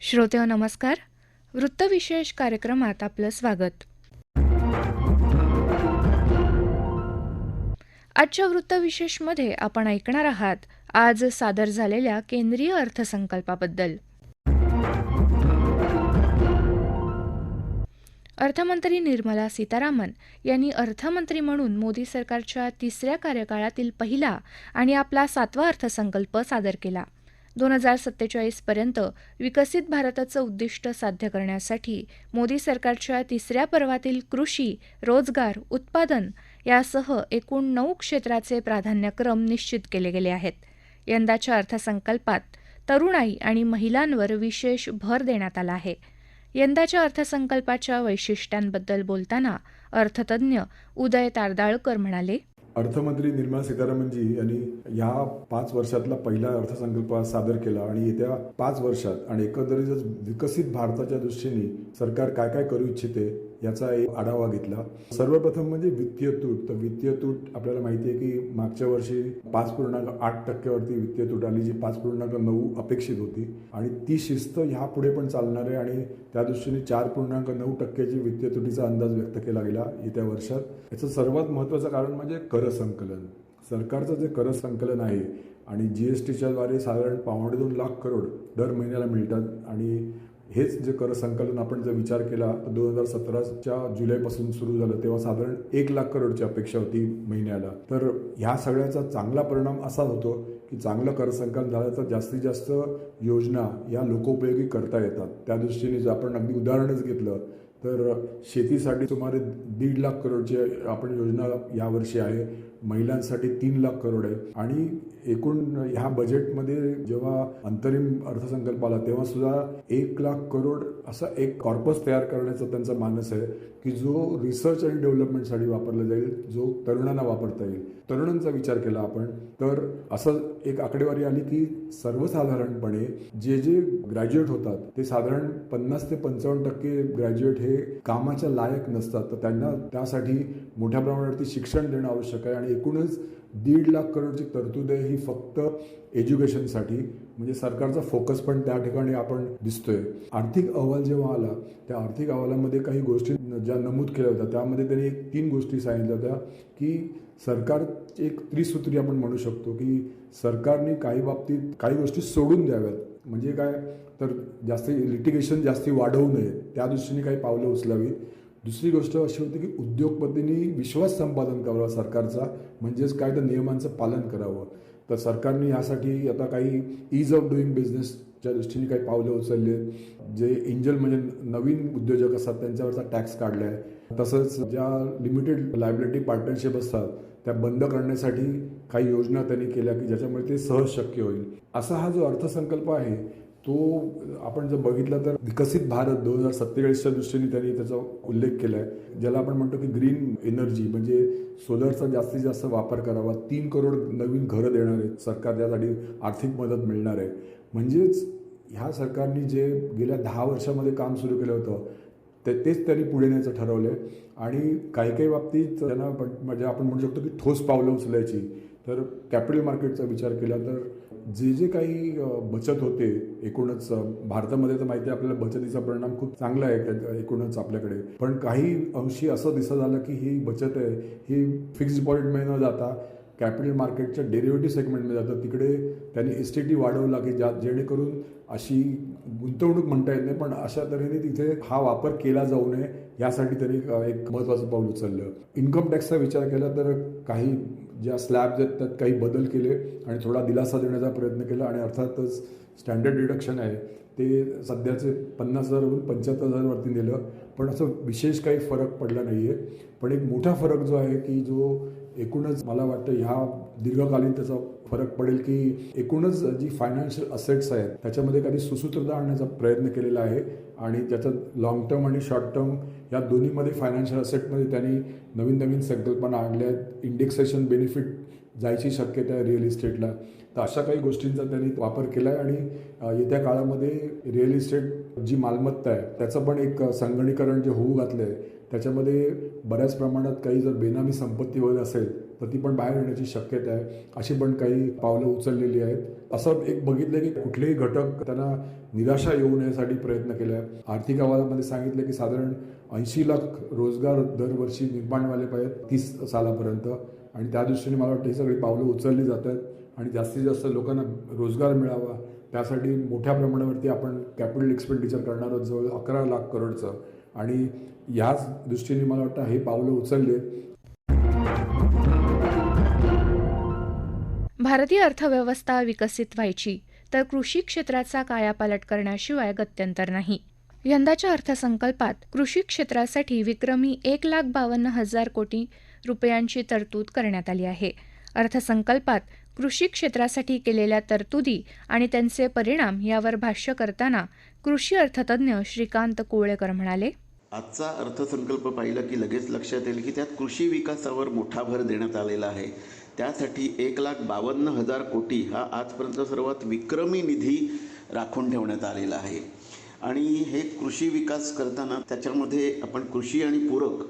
श्रोतेहो नमस्कार. वृत्तविशेष कार्यक्रमात आपलं स्वागत. आजच्या वृत्तविशेषमध्ये आपण ऐकणार आहात आज सादर झालेल्या केंद्रीय अर्थसंकल्पाबद्दल. अर्थमंत्री निर्मला सीतारामन यांनी अर्थमंत्री म्हणून मोदी सरकारच्या तिसऱ्या कार्यकाळातील पहिला आणि आपला 7वा अर्थसंकल्प सादर केला. 2047 पर्यंत विकसित भारताचं उद्दिष्ट साध्य करण्यासाठी मोदी सरकारच्या तिसऱ्या पर्वातील कृषी, रोजगार, उत्पादन यासह एकूण 9 क्षेत्राचे प्राधान्यक्रम निश्चित केले गेले आहेत. यंदाच्या अर्थसंकल्पात तरुणाई आणि महिलांवर विशेष भर देण्यात आला आहे. यंदाच्या अर्थसंकल्पाच्या वैशिष्ट्यांबद्दल बोलताना अर्थतज्ञ उदय तारदाळकर म्हणाले, अर्थमंत्री निर्मला सीतारामनजी यांनी या 5 वर्षातला पहिला अर्थसंकल्प सादर केला आणि येत्या 5 वर्षात आणि एकंदरीतच विकसित भारताच्या दृष्टीने सरकार काय काय करू इच्छिते याचा एक आढावा घेतला. सर्वप्रथम म्हणजे वित्तीय तूट. तर वित्तीय तूट आपल्याला माहिती आहे की मागच्या वर्षी 5.8% वित्तीय तूट आली, जी 5.9 अपेक्षित होती आणि ती शिस्त ह्यापुढे पण चालणार आहे आणि त्या दृष्टीने 4.9% वित्तीय तुटीचा अंदाज व्यक्त केला गेला येत्या वर्षात. याचं सर्वात महत्त्वाचं कारण म्हणजे कर संकलन. सरकारचं जे कर संकलन आहे आणि GSTच्या द्वारे साधारण 2.25 लाख करोड दर महिन्याला मिळतात आणि हेच जे कर संकलन आपण जर विचार केला तर 2017च्या जुलैपासून सुरू झालं तेव्हा साधारण 1 लाख करोडची अपेक्षा होती महिन्याला. तर ह्या सगळ्याचा चांगला परिणाम असा होतो की चांगलं कर संकलन झालं तर जास्तीत जास्त योजना या लोकोपयोगी करता येतात. त्या दृष्टीने जर आपण अगदी उदाहरणच घेतलं तर शेतीसाठी सुमारे 1.5 लाख करोडची आपण योजना यावर्षी आहे, महिलांसाठी 3 लाख करोड आहे आणि एकूण ह्या बजेटमध्ये जेव्हा अंतरिम अर्थसंकल्प आला तेव्हा सुद्धा 1 लाख करोड असा एक कॉर्पस तयार करण्याचा त्यांचा मानस आहे की जो रिसर्च आणि डेव्हलपमेंटसाठी वापरला जाईल, जो तरुणांना वापरता येईल. तरुणांचा विचार केला आपण तर असं एक आकडेवारी आली की सर्वसाधारणपणे जे ग्रॅज्युएट होतात ते साधारण 50 ते 55% ग्रॅज्युएट हे कामाच्या लायक नसतात. तर त्यांना त्यासाठी मोठ्या प्रमाणावरती शिक्षण देणं आवश्यक आहे आणि एकूणच 1.5 लाख करोडची तरतूद आहे ही फक्त एज्युकेशनसाठी. म्हणजे सरकारचा फोकस पण त्या ठिकाणी आपण दिसतोय. आर्थिक अहवाल जेव्हा आला त्या आर्थिक अहवालामध्ये काही गोष्टी ज्या नमूद केल्या होत्या त्यामध्ये त्यांनी 3 गोष्टी सांगितल्या होत्या की सरकार एक त्रिसूत्री आपण म्हणू शकतो की सरकारने काही बाबतीत काही गोष्टी सोडून द्याव्यात. म्हणजे काय तर लिटिगेशन जास्ती वाढवू नये त्या दृष्टीने काही पावलं उचलावीत. दुसरी गोष्ट अशी होती की उद्योगपतींनी विश्वास संपादन करावा सरकारचा, म्हणजेच काय तर नियमांचं पालन करावं. तर सरकारने यासाठी आता काही ईज ऑफ डुईंग बिझनेसच्या दृष्टीने काही पावलं उचलले. जे एंजल म्हणजे नवीन उद्योजक असतात त्यांच्यावरचा टॅक्स काढला आहे. तसंच ज्या लिमिटेड लायबिलिटी पार्टनरशिप असतात त्या बंद करण्यासाठी काही योजना त्यांनी केल्या की ज्याच्यामुळे ते सहज शक्य होईल. असा हा जो अर्थसंकल्प आहे तो आपण जर बघितला तर विकसित भारत 2047च्या दृष्टीने त्यांनी त्याचा उल्लेख केला आहे, ज्याला आपण म्हणतो की ग्रीन एनर्जी म्हणजे सोलरचा जास्तीत जास्त वापर करावा. 3 करोड नवीन घरं देणार आहेत सरकार, त्यासाठी आर्थिक मदत मिळणार आहे. म्हणजेच ह्या सरकारने जे गेल्या 10 वर्षामध्ये काम सुरू केलं होतं तेच त्यांनी पुढे न्यायचं ठरवलं आहे आणि काही बाबतीत त्यांना म्हणजे आपण म्हणू शकतो की ठोस पावलं उचलायची. तर कॅपिटल मार्केटचा विचार केला तर जे काही बचत होते एकूणच भारतामध्ये तर माहिती आहे आपल्याला बचतीचा परिणाम खूप चांगला आहे एकूणच आपल्याकडे, पण काही अंशी असं दिसत आलं की ही बचत आहे ही फिक्स्ड डिपॉझिटमध्ये न जाता कॅपिटल मार्केटच्या डेरिव्हेटिव्ह सेगमेंटमध्ये जातं. तिकडे त्यांनी STT वाढवला की जेणेकरून अशी गुंतवणूक म्हणता येत नाही पण अशा तऱ्हेने तिथे हा वापर केला जाऊ नये यासाठी त्यांनी एक महत्त्वाचं पाऊल उचललं. इन्कम टॅक्सचा विचार केला तर काही ज्या स्लॅब्स आहेत त्यात काही बदल केले आणि थोडा दिलासा देण्याचा प्रयत्न केला आणि अर्थातच स्टँडर्ड डिडक्शन आहे ते सध्याचे 50,000वरून 75,000वरती नेलं. पण असं विशेष काही फरक पडला नाही आहे. पण एक मोठा फरक जो आहे की जो एकूणच मला वाटतं ह्या दीर्घकालीन त्याचा फरक पडेल की एकूणच जी फायनान्शियल असेट्स आहेत त्याच्यामध्ये काही सुसूत्रता आणण्याचा प्रयत्न केलेला आहे आणि त्याच्यात लॉंग टर्म आणि शॉर्ट टर्म या दोन्हीमध्ये फायनान्शियल असेटमध्ये त्यांनी नवीन संकल्पना आणल्या आहेत. इंडेक्सेशन बेनिफिट जायची शक्यता आहे रिअल इस्टेटला. तर अशा काही गोष्टींचा त्यांनी वापर केला आहे आणि येत्या काळामध्ये रिअल इस्टेट जी मालमत्ता आहे त्याचं पण एक संगणकीकरण जे होऊ घातलं आहे त्याच्यामध्ये बऱ्याच प्रमाणात काही जर बेनामी संपत्ती वगैरे असेल तर ती पण बाहेर येण्याची शक्यता आहे. अशी पण काही पावलं उचललेली आहेत. असं एक बघितलं की कुठलेही घटक त्यांना निराशा येऊ नयेसाठी प्रयत्न केले आहे. आर्थिक अहवालामध्ये सांगितलं की साधारण 80 लाख रोजगार दरवर्षी निर्माण व्हायला पाहिजेत 30 सालापर्यंत, आणि त्या दृष्टीने मला वाटतं ही सगळी पावलं उचलली जात आहेत आणि जास्तीत जास्त लोकांना रोजगार मिळावा त्यासाठी मोठ्या प्रमाणावरती आपण कॅपिटल एक्सपेंडिचर करणार आहोत, जवळ 11 लाख करोडचं, आणि ह्याच दृष्टीने मला वाटतं हे पावलं उचलली आहेत. भारतीय अर्थव्यवस्था विकसित व्हायची तर कृषी क्षेत्राचा कायापालट करण्याशिवाय गत्यंतर नाही. यंदाच्या अर्थसंकल्पात कृषी क्षेत्रासाठी विक्रमी 1,52,000 कोटी रुपयांची तरतूद करण्यात आली आहे. अर्थसंकल्पात कृषी क्षेत्रासाठी केलेल्या तरतुदी आणि त्यांचे परिणाम यावर भाष्य करताना कृषी अर्थतज्ञ श्रीकांत कोळेकर म्हणाले, आजचा अर्थसंकल्प पाहिला की लगेच लक्षात येईल की त्यात कृषी विकासावर मोठा भर देण्यात आलेला आहे. त्यासाठी 1,52,000 कोटी हा आजपर्यंत सर्वात विक्रमी निधी राखून ठेवण्यात आलेला आहे. आणि हे कृषी विकास करताना त्याच्यामध्ये आपण कृषी आणि पूरक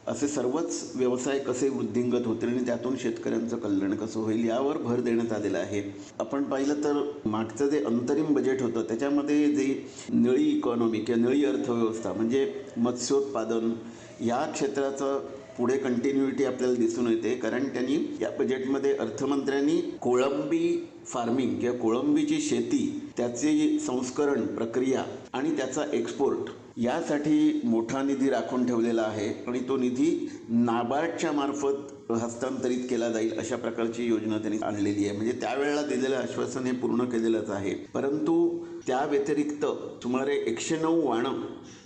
असे सर्वच व्यवसाय कसे वृद्धिंगत होतील आणि त्यातून शेतकऱ्यांचं कल्याण कसं होईल यावर भर देण्यात आलेला आहे. आपण पाहिलं तर मागचं जे अंतरिम बजेट होतं त्याच्यामध्ये जे निळी इकॉनॉमी किंवा निळी अर्थव्यवस्था म्हणजे मत्स्योत्पादन या क्षेत्राचं पुढे कंटिन्युइटी आपल्याला दिसून येते. कारण त्यांनी या बजेटमध्ये अर्थमंत्र्यांनी कोळंबी फार्मिंग किंवा कोळंबीची शेती, त्याचे संस्करण प्रक्रिया आणि त्याचा एक्सपोर्ट यासाठी मोठा निधी राखून ठेवलेला आहे आणि तो निधी नाबार्डच्या मार्फत हस्तांतरित केला जाईल अशा प्रकारची योजना त्यांनी आणलेली आहे. म्हणजे त्यावेळेला दिलेलं आश्वासन हे पूर्ण केलेलंच आहे. परंतु त्या व्यतिरिक्त सुमारे 109 वाणं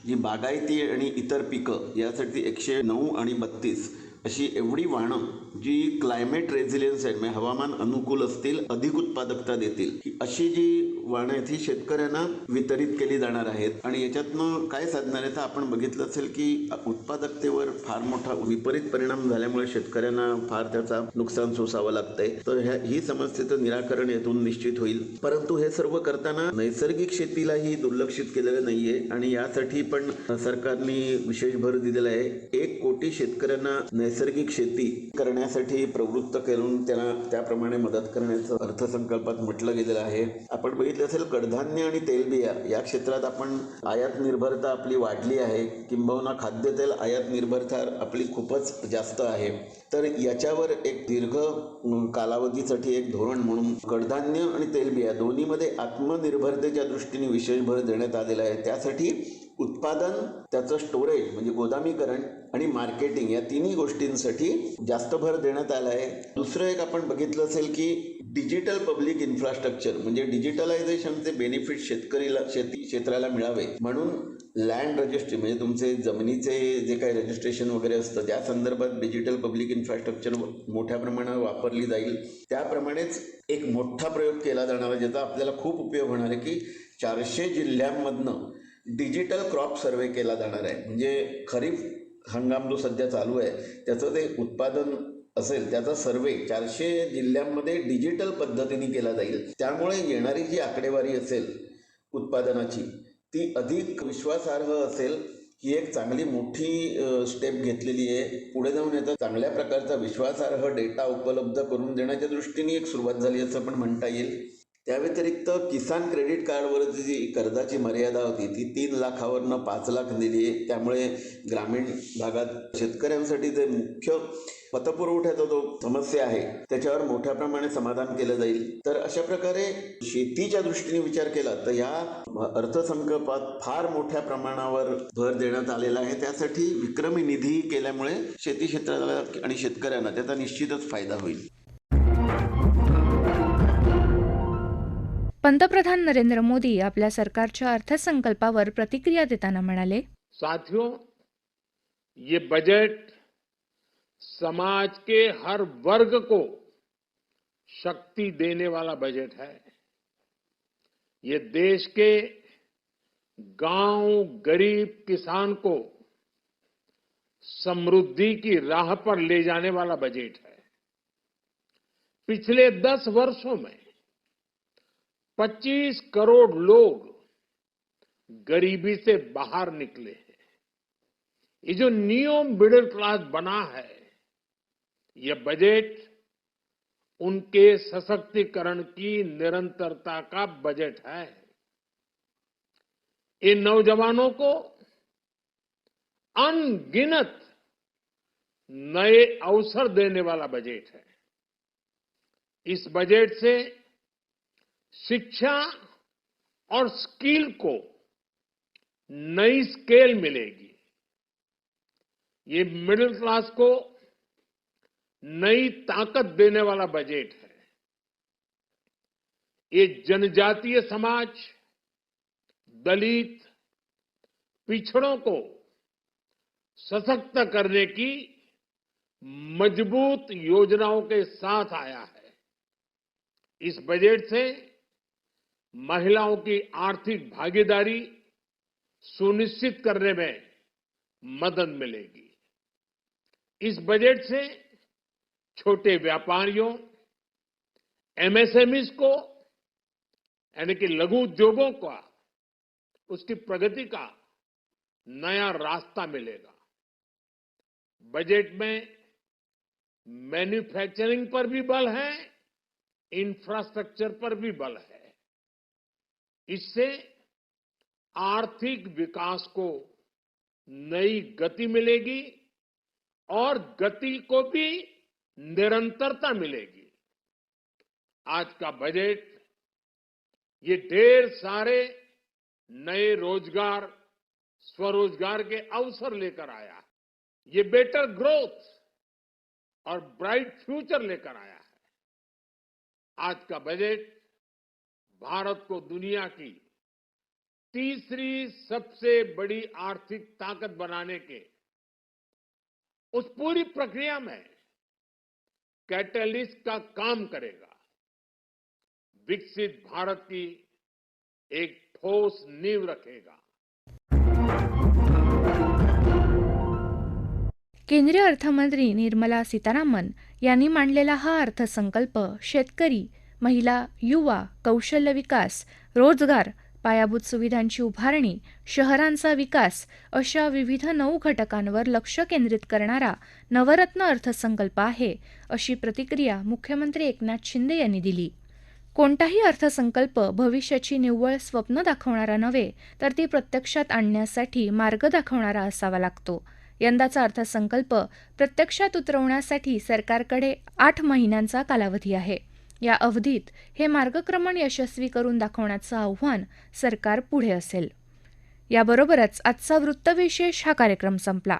जी बागायती आणि इतर पिकं यासाठी 109 आणि 32 अशी एवढी वाणं जी क्लायमेट रेझिलियन्स आहे म्हणजे हवामान अनुकूल असतील, अधिक उत्पादकता देतील, अशी जी वाणं आहेत ही शेतकऱ्यांना वितरित केली जाणार आहेत. आणि याच्यातनं काय साधणार आहे तर आपण बघितलं असेल की उत्पादकतेवर फार मोठा विपरीत परिणाम झाल्यामुळे शेतकऱ्यांना फार त्याचा नुकसान सोसावं लागतंय. तर ही समस्येचं निराकरण यातून निश्चित होईल. परंतु हे सर्व करताना नैसर्गिक शेतीलाही दुर्लक्षित केलेलं नाहीये आणि यासाठी पण सरकारने विशेष भर दिलेला आहे. 1 कोटी शेतकऱ्यांना नैसर्गिक शेती करण्यासाठी प्रवृत्त करून त्यांना त्याप्रमाणे मदत करण्याचं अर्थसंकल्पात म्हटलं गेलेलं आहे. आपण बघितलं असेल कडधान्य आणि तेलबिया या क्षेत्रात आपण आयात निर्भरता आपली वाढली आहे, किंबहुना खाद्यतेल आयात निर्भरता आपली खूपच जास्त आहे. तर याच्यावर एक दीर्घ कालावधीसाठी एक धोरण म्हणून कडधान्य आणि तेलबिया दोन्हीमध्ये आत्मनिर्भरतेच्या दृष्टीने विशेष भर देण्यात आलेला आहे. त्यासाठी उत्पादन, त्याचं स्टोरेज म्हणजे गोदामीकरण आणि मार्केटिंग या तिन्ही गोष्टींसाठी जास्त भर देण्यात आला आहे. दुसरं एक आपण बघितलं असेल की डिजिटल पब्लिक इन्फ्रास्ट्रक्चर म्हणजे डिजिटलायझेशनचे बेनिफिट शेती क्षेत्राला मिळावे म्हणून लँड रजिस्ट्री म्हणजे तुमचे जमिनीचे जे काही रजिस्ट्रेशन वगैरे असतं त्या संदर्भात डिजिटल पब्लिक इन्फ्रास्ट्रक्चर मोठ्या प्रमाणावर वापरली जाईल. त्याप्रमाणेच एक मोठा प्रयोग केला जाणार आहे ज्याचा आपल्याला खूप उपयोग होणार आहे की 400 जिल्ह्यांमधनं डिजिटल क्रॉप सर्वे केला जाणार आहे. म्हणजे खरीप हंगाम जो सध्या चालू आहे त्याचं ते उत्पादन असेल त्याचा सर्वे 400 जिल्ह्यांमध्ये डिजिटल पद्धतीने केला जाईल. त्यामुळे येणारी जी आकडेवारी असेल उत्पादनाची ती अधिक विश्वासार्ह असेल. ही एक चांगली मोठी स्टेप घेतलेली आहे. पुढे जाऊन याचा चांगल्या प्रकारचा विश्वासार्ह डेटा उपलब्ध करून देण्याच्या दृष्टीने एक सुरुवात झाली असं पण म्हणता येईल. त्या व्यतिरिक्त किसान क्रेडिट कार्डवर जी कर्जाची मर्यादा होती ती 3 लाखावरनं 5 लाख दिली आहे. त्यामुळे ग्रामीण भागात शेतकऱ्यांसाठी जे मुख्य पतपुरवठ्याचा जो समस्या आहे त्याच्यावर मोठ्या प्रमाणे समाधान केलं जाईल. तर अशा प्रकारे शेतीच्या दृष्टीने विचार केला तर या अर्थसंकल्पात फार मोठ्या प्रमाणावर भर देण्यात आलेला आहे. त्यासाठी विक्रमी निधी केल्यामुळे शेती क्षेत्राला आणि शेतकऱ्यांना त्याचा निश्चितच फायदा होईल. पंतप्रधान नरेंद्र मोदी आपल्या सरकारच्या अर्थसंकल्पावर प्रतिक्रिया देताना म्हणाले, साथियों, ये बजट समाज के हर वर्ग को शक्ति देने वाला बजट है. ये देश के गांव गरीब किसान को समृद्धि की राह पर ले जाने वाला बजट है. पिछले 10 वर्षों में 25 करोड़ लोग गरीबी से बाहर निकले हैं. ये जो न्यू मिडिल क्लास बना है ये बजट उनके सशक्तिकरण की निरंतरता का बजट है। इन नौजवानों को अनगिनत नए अवसर देने वाला बजट है। इस बजट से शिक्षा और स्किल को नई स्केल मिलेगी। ये मिडिल क्लास को नई ताकत देने वाला बजट है। ये जनजातीय समाज, दलित, पिछड़ों को सशक्त करने की मजबूत योजनाओं के साथ आया है। इस बजट से महिलाओं की आर्थिक भागीदारी सुनिश्चित करने में मदद मिलेगी। इस बजट से छोटे व्यापारियों, एमएसएमईज को यानी कि लघु उद्योगों का उसकी प्रगति का नया रास्ता मिलेगा। बजट में मैन्युफैक्चरिंग पर भी बल है, इंफ्रास्ट्रक्चर पर भी बल है। इससे आर्थिक विकास को नई गति मिलेगी और गति को भी निरंतरता मिलेगी। आज का बजट ये ढेर सारे नए रोजगार, स्वरोजगार के अवसर लेकर आया है। ये बेटर ग्रोथ और ब्राइट फ्यूचर लेकर आया है। आज का बजट भारत को दुनिया की तीसरी सबसे बड़ी आर्थिक ताकत बनाने के उस पूरी प्रक्रिया में कैटलिस्ट का काम करेगा। विकसित भारत की एक ठोस नींव रखेगा। केंद्रीय अर्थमंत्री निर्मला सीतारामन यांनी मांडलेला हा अर्थसंकल्प शेतकरी, महिला, युवा, कौशल्य विकास, रोजगार, पायाभूत सुविधांची उभारणी, शहरांचा विकास अशा विविध 9 घटकांवर लक्ष केंद्रित करणारा नवरत्न अर्थसंकल्प आहे, अशी प्रतिक्रिया मुख्यमंत्री एकनाथ शिंदे यांनी दिली. कोणताही अर्थसंकल्प भविष्याची निव्वळ स्वप्न दाखवणारा नव्हे, तर ती प्रत्यक्षात आणण्यासाठी मार्ग दाखवणारा असावा लागतो. यंदाचा अर्थसंकल्प प्रत्यक्षात उतरवण्यासाठी सरकारकडे 8 महिन्यांचा कालावधी आहे. या अवधीत हे मार्गक्रमण यशस्वी करून दाखवण्याचं आव्हान सरकार पुढे असेल. याबरोबरच आजचा वृत्तविशेष हा कार्यक्रम संपला.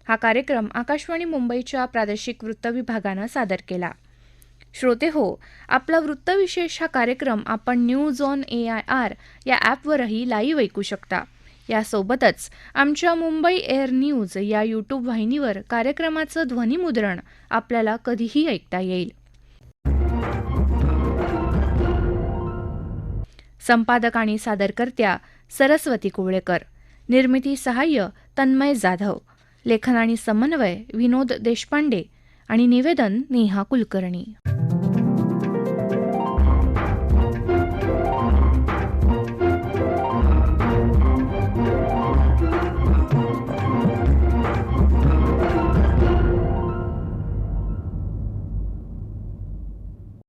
हा कार्यक्रम आकाशवाणी मुंबईच्या प्रादेशिक वृत्त विभागानं सादर केला. श्रोते हो, आपला वृत्तविशेष हा कार्यक्रम आपण न्यूज ऑन AIR या ॲपवरही लाईव्ह ऐकू शकता. यासोबतच आमच्या मुंबई एअर न्यूज या यूट्यूब वाहिनीवर कार्यक्रमाचं ध्वनिमुद्रण आपल्याला कधीही ऐकता येईल. संपादक आणि सादरकर्त्या सरस्वती कुवळेकर, निर्मिती सहाय्य तन्मय जाधव, लेखन आणि समन्वय विनोद देशपांडे आणि निवेदन नेहा कुलकर्णी.